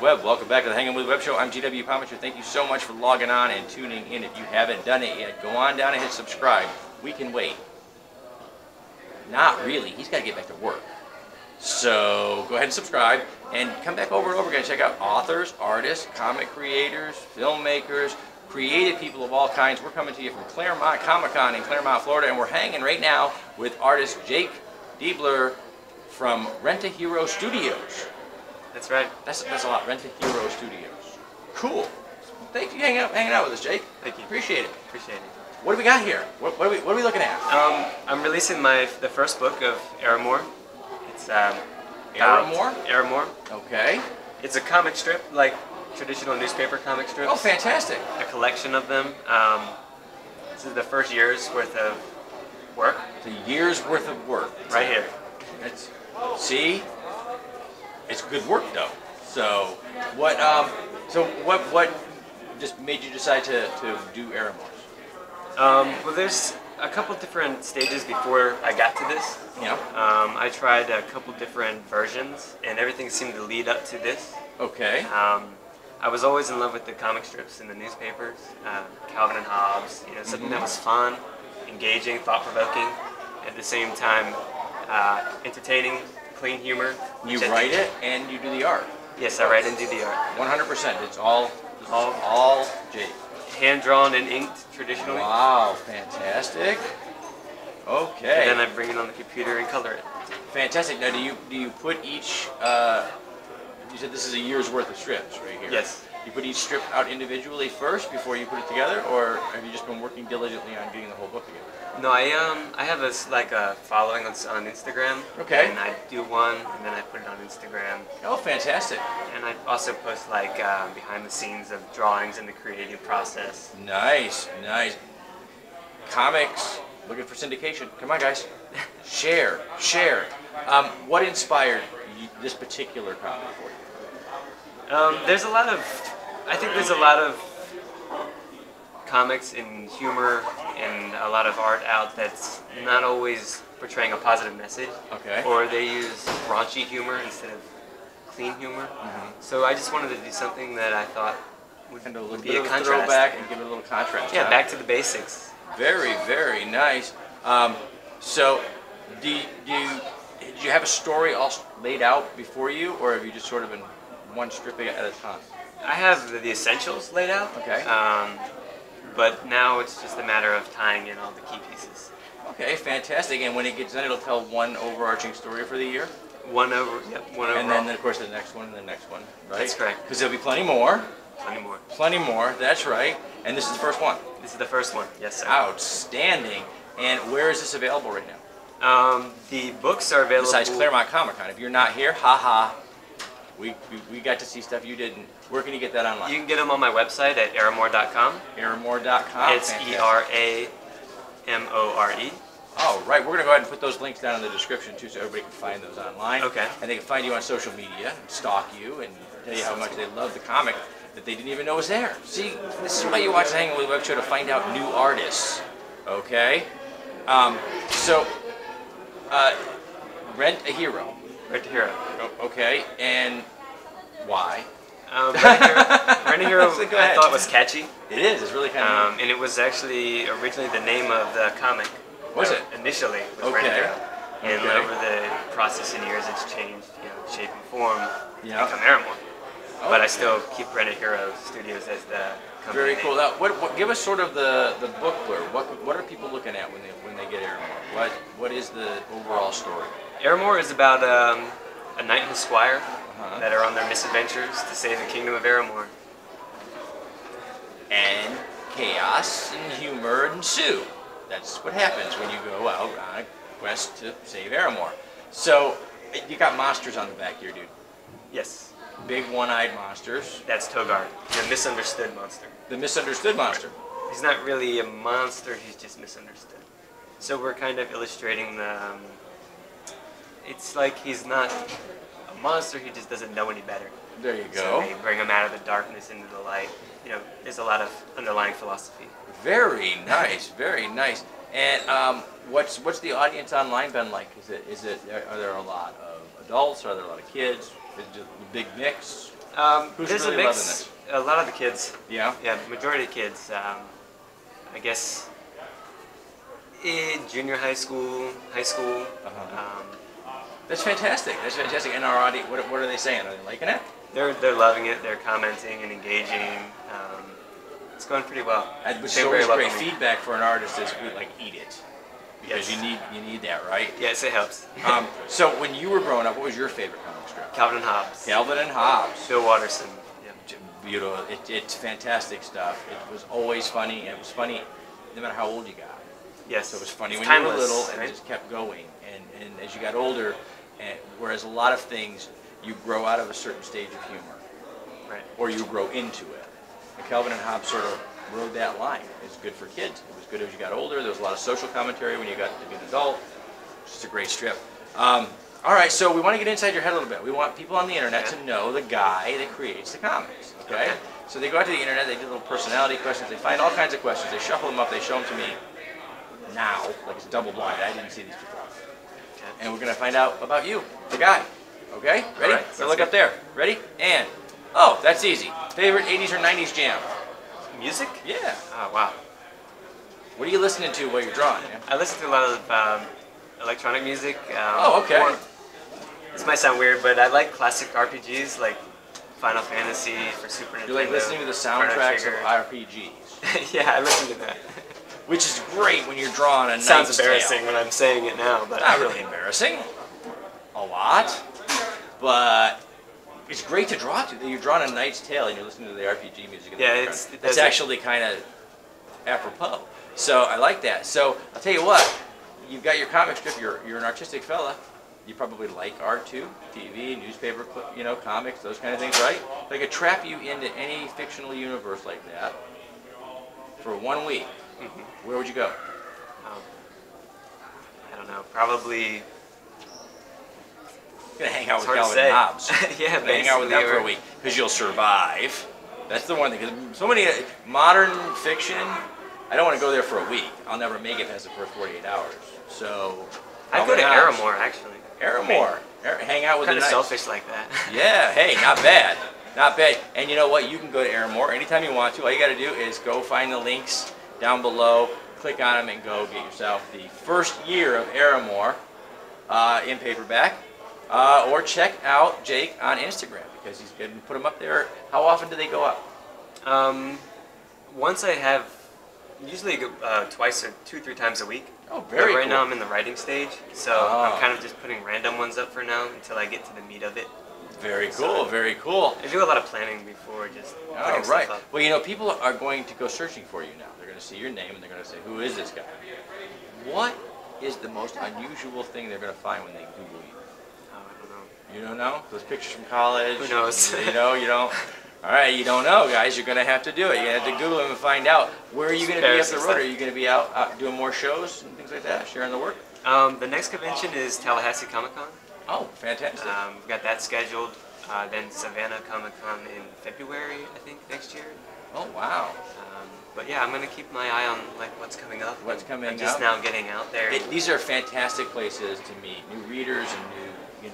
Web. Welcome back to the Hangin With Web Show. I'm GW Pomichter. Thank you so much for logging on and tuning in. If you haven't done it yet, go on down and hit subscribe. We can wait. Not really. He's got to get back to work. So go ahead and subscribe and come back over and over again. Check out authors, artists, comic creators, filmmakers, creative people of all kinds. We're coming to you from Claremont Comic-Con in Claremont, Florida, and we're hanging right now with artist Jake Deibler from Rent-A-Hero Studios. That's right. That's a lot. Rent-A-Hero Studios. Cool. Thank you for hanging out with us, Jake. Thank you. Appreciate it. Appreciate it. What do we got here? What are we looking at? I'm releasing the first book of Eramore. It's Eramore? Eramore. Okay. It's a comic strip, like traditional newspaper comic strips. Oh, fantastic. A collection of them. This is the first year's worth of work. It's a year's worth of work. Right here. See? It's good work, though. So, what just made you decide to do Eramore? Well, there's a couple different stages before I got to this. Yeah. I tried a couple different versions, and everything seemed to lead up to this. Okay. I was always in love with the comic strips in the newspapers, Calvin and Hobbes. You know, something that was fun, engaging, thought-provoking, at the same time entertaining. Clean humor. You write it and you do the art. Yes, I write and do the art. 100%. It's all Jake. Hand drawn and inked traditionally. Wow, fantastic. Okay. And then I bring it on the computer and color it. Fantastic. Now, do you put each? You said this is a year's worth of strips right here. Yes. You put each strip out individually first before you put it together, or have you just been working diligently on getting the whole book together? No, I have a following on Instagram. Okay. And I do one, and then I put it on Instagram. Oh, fantastic. And I also post behind the scenes of drawings and the creative process. Nice, nice. Comics, looking for syndication. Come on, guys. Share. What inspired this particular comic for you? I think there's a lot of comics and humor and a lot of art out that's not always portraying a positive message. Okay. Or they use raunchy humor instead of clean humor. Mm-hmm. So I just wanted to do something that I thought would be a contrast. Throwback and give it a little contrast. Yeah, back to the basics. Very, very nice. So, did you have a story all laid out before you, or have you just sort of been one strip at a time? I have the essentials laid out. Okay. But now it's just a matter of tying in all the key pieces. Okay, fantastic. And when it gets done, it'll tell one overarching story for the year? One overall. And then, of course, the next one and the next one, right? That's correct. Because there'll be plenty more. Plenty more. Plenty more, that's right. And this is the first one? This is the first one, yes, sir. Outstanding. And where is this available right now? The books are available... Besides Claremont Comic-Con. If you're not here, haha. We got to see stuff you didn't. Where can you get that online? You can get them on my website at eramore.com. Eramore.com. It's Eramore. Oh, right. We're going to go ahead and put those links down in the description, too, so everybody can find those online. Okay. And they can find you on social media, and stalk you, and tell you how much they love the comic that they didn't even know was there. See, this is why you watch the Hangin With Web Show, to find out new artists. Okay? Rent-A-Hero. Rent-A-Hero. Okay, and why? Rent-A-Hero I thought was catchy. It is, it's really kind of and it was actually originally the name of the comic. Was it? Initially, was Rent-A-Hero. And over the process in years, it's changed, shape and form to become Eramore. Okay. But I still keep Rent-A-Hero Studios as the company Very cool. Now, give us sort of the book blurb. What are people looking at when they get Eramore? What is the overall story? Eramore is about a knight and a squire that are on their misadventures to save the kingdom of Eramore. And chaos and humor ensue. That's what happens when you go out on a quest to save Eramore. So, you got monsters on the back here, dude. Yes. big one-eyed monsters. That's Togard, the misunderstood monster. The misunderstood monster. He's not really a monster, he's just misunderstood. So we're kind of illustrating the... it's like he's not a monster, he just doesn't know any better. There you go. So they bring him out of the darkness into the light. You know, there's a lot of underlying philosophy. Very nice, very nice. And what's the audience online been like? Are there a lot of adults? Are there a lot of kids? Is it a big mix? Who's There's really a mix. A lot of the kids. Yeah? Yeah, majority of kids. I guess in junior high school. That's fantastic. That's fantastic. And our audience, what are they saying? Are they liking it? They're loving it. They're commenting and engaging. It's going pretty well. Which is always great feedback for an artist is like eat it. Because you need that, right? Yes, it helps. So when you were growing up, what was your favorite comic strip? Calvin and Hobbes. Calvin and Hobbes. Bill Watterson. Yeah. Beautiful. It's fantastic stuff. It was always funny, and it was funny no matter how old you got. Yes. So it was funny when timeless, you were little, and right? it just kept going. And as you got older, whereas a lot of things, you grow out of a certain stage of humor. Right. Or you grow into it. And Calvin and Hobbes sort of rode that line. It's good for kids. It was good as you got older. There was a lot of social commentary when you got to be an adult. It's just a great strip. All right, so we want to get inside your head a little bit. We want people on the internet to know the guy that creates the comics. Okay? So they go out to the internet, they do little personality questions, they find all kinds of questions, they shuffle them up, they show them to me now, like it's double blind. I didn't see these before. Okay. And we're going to find out about you, the guy. Okay? Ready? All right, so look up there. Ready? And, oh, that's easy. Favorite 80s or 90s jam? Music? Yeah. Oh, wow. What are you listening to while you're drawing, man? I listen to a lot of electronic music. Oh, okay. This might sound weird, but I like classic RPGs like Final Fantasy for Super Nintendo. You like listening to the soundtracks of RPGs? Yeah, I listen to that. Which is great when you're drawing a Sounds Knight's embarrassing Tale. when I'm saying it now, but Not really embarrassing. A lot. But it's great to draw to. You're drawing a Knight's Tale and you're listening to the RPG music. In the background. It's actually kind of apropos. So I like that. So I'll tell you what. You've got your comic strip. You're an artistic fella. You probably like art too, TV, newspaper, comics, those kind of things, right? If I could trap you into any fictional universe like that for 1 week, where would you go? I don't know. Probably. You're gonna hang out with hard to Calvin say. and Hobbes. Yeah, hang out with them for a week because you'll survive. That's the one thing. Because so many modern fiction, I don't want to go there for a week. I'll never make it past the first 48 hours. So I'd go to Eramore actually. Eramore. Hang out with the Kind of Knights. selfish like that. Yeah, hey, not bad. Not bad. And you know what? You can go to Eramore anytime you want to. All you got to do is go find the links down below, click on them, and go get yourself the first year of Eramore in paperback. Or check out Jake on Instagram because he's going to put them up there. How often do they go up? Once I have, usually twice or 2-3 times a week. Oh, very But right cool. now I'm in the writing stage, so I'm kind of just putting random ones up for now until I get to the meat of it. Very cool, very cool. I do a lot of planning before just putting stuff up. Well, people are going to go searching for you now. They're going to see your name and they're going to say, who is this guy? What is the most unusual thing they're going to find when they Google you? Oh, I don't know. You don't know? Those pictures from college? Who knows? You don't? All right, you don't know, guys. You're going to have to do it. You're going to have to Google them and find out. Where are you going to be up the road? Are you going to be out doing more shows and things like that, sharing the work? The next convention is Tallahassee Comic Con. Oh, fantastic. We've got that scheduled. Then Savannah Comic Con in February, I think, next year. Oh, wow. But yeah, I'm going to keep my eye on what's coming up. What's coming up. I'm just now getting out there. These are fantastic places to meet new readers and new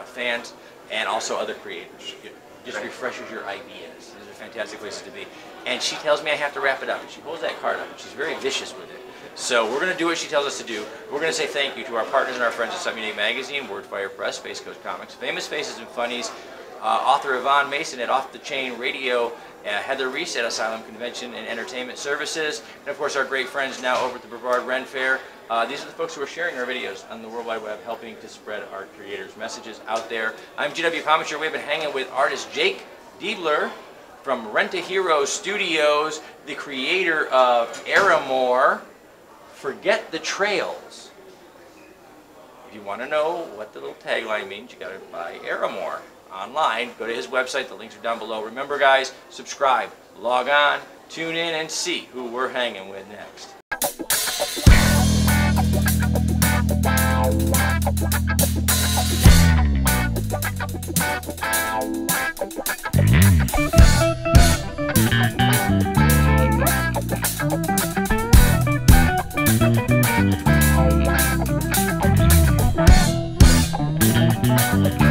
fans and also other creators. It just refreshes your ideas. These are fantastic places to be. And she tells me I have to wrap it up. And she holds that card up and she's very vicious with it. So we're going to do what she tells us to do. We're going to say thank you to our partners and our friends at Something Unique Magazine, Wordfire Press, Space Coast Comics, Famous Faces and Funnies, author Yvonne Mason at Off the Chain Radio, Heather Reese at Asylum Convention and Entertainment Services, and of course our great friends now over at the Brevard Ren Fair. These are the folks who are sharing our videos on the World Wide Web, helping to spread our creators' messages out there. I'm GW Pomichter. We've been hanging with artist Jake Deibler from Rent-A-Hero Studios, the creator of Eramore. Forget the trails. If you want to know what the little tagline means, you got to buy Eramore. online. Go to his website. The links are down below. Remember, guys, subscribe, log on, tune in, and see who we're hanging with next. Thank you.